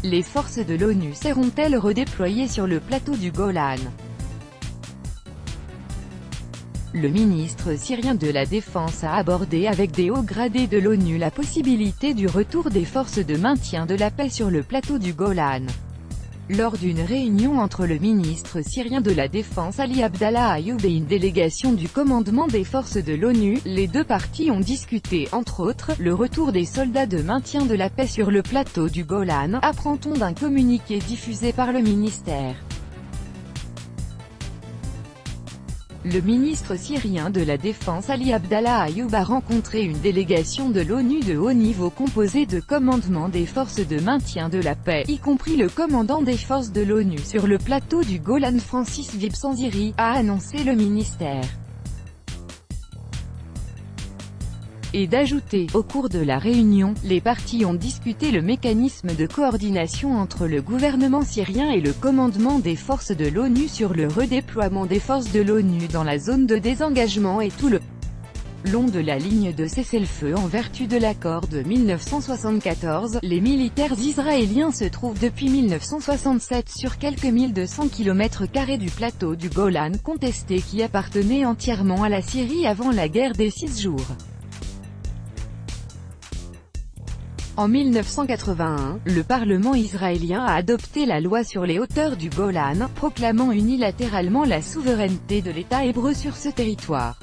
Les forces de l'ONU seront-elles redéployées sur le plateau du Golan? Le ministre syrien de la Défense a abordé avec des hauts gradés de l'ONU la possibilité du retour des forces de maintien de la paix sur le plateau du Golan. Lors d'une réunion entre le ministre syrien de la Défense Ali Abdallah Ayoub et une délégation du commandement des forces de l'ONU, les deux parties ont discuté, entre autres, le retour des soldats de maintien de la paix sur le plateau du Golan, apprend-on d'un communiqué diffusé par le ministère. Le ministre syrien de la Défense Ali Abdallah Ayoub a rencontré une délégation de l'ONU de haut niveau composée de commandement des forces de maintien de la paix, y compris le commandant des forces de l'ONU sur le plateau du Golan Francis Vibsanziri, a annoncé le ministère. Et d'ajouter, au cours de la réunion, les parties ont discuté le mécanisme de coordination entre le gouvernement syrien et le commandement des forces de l'ONU sur le redéploiement des forces de l'ONU dans la zone de désengagement et tout le long de la ligne de cessez-le-feu en vertu de l'accord de 1974. Les militaires israéliens se trouvent depuis 1967 sur quelques 1200 km² du plateau du Golan contesté qui appartenait entièrement à la Syrie avant la guerre des 6 jours. En 1981, le Parlement israélien a adopté la loi sur les hauteurs du Golan, proclamant unilatéralement la souveraineté de l'État hébreu sur ce territoire.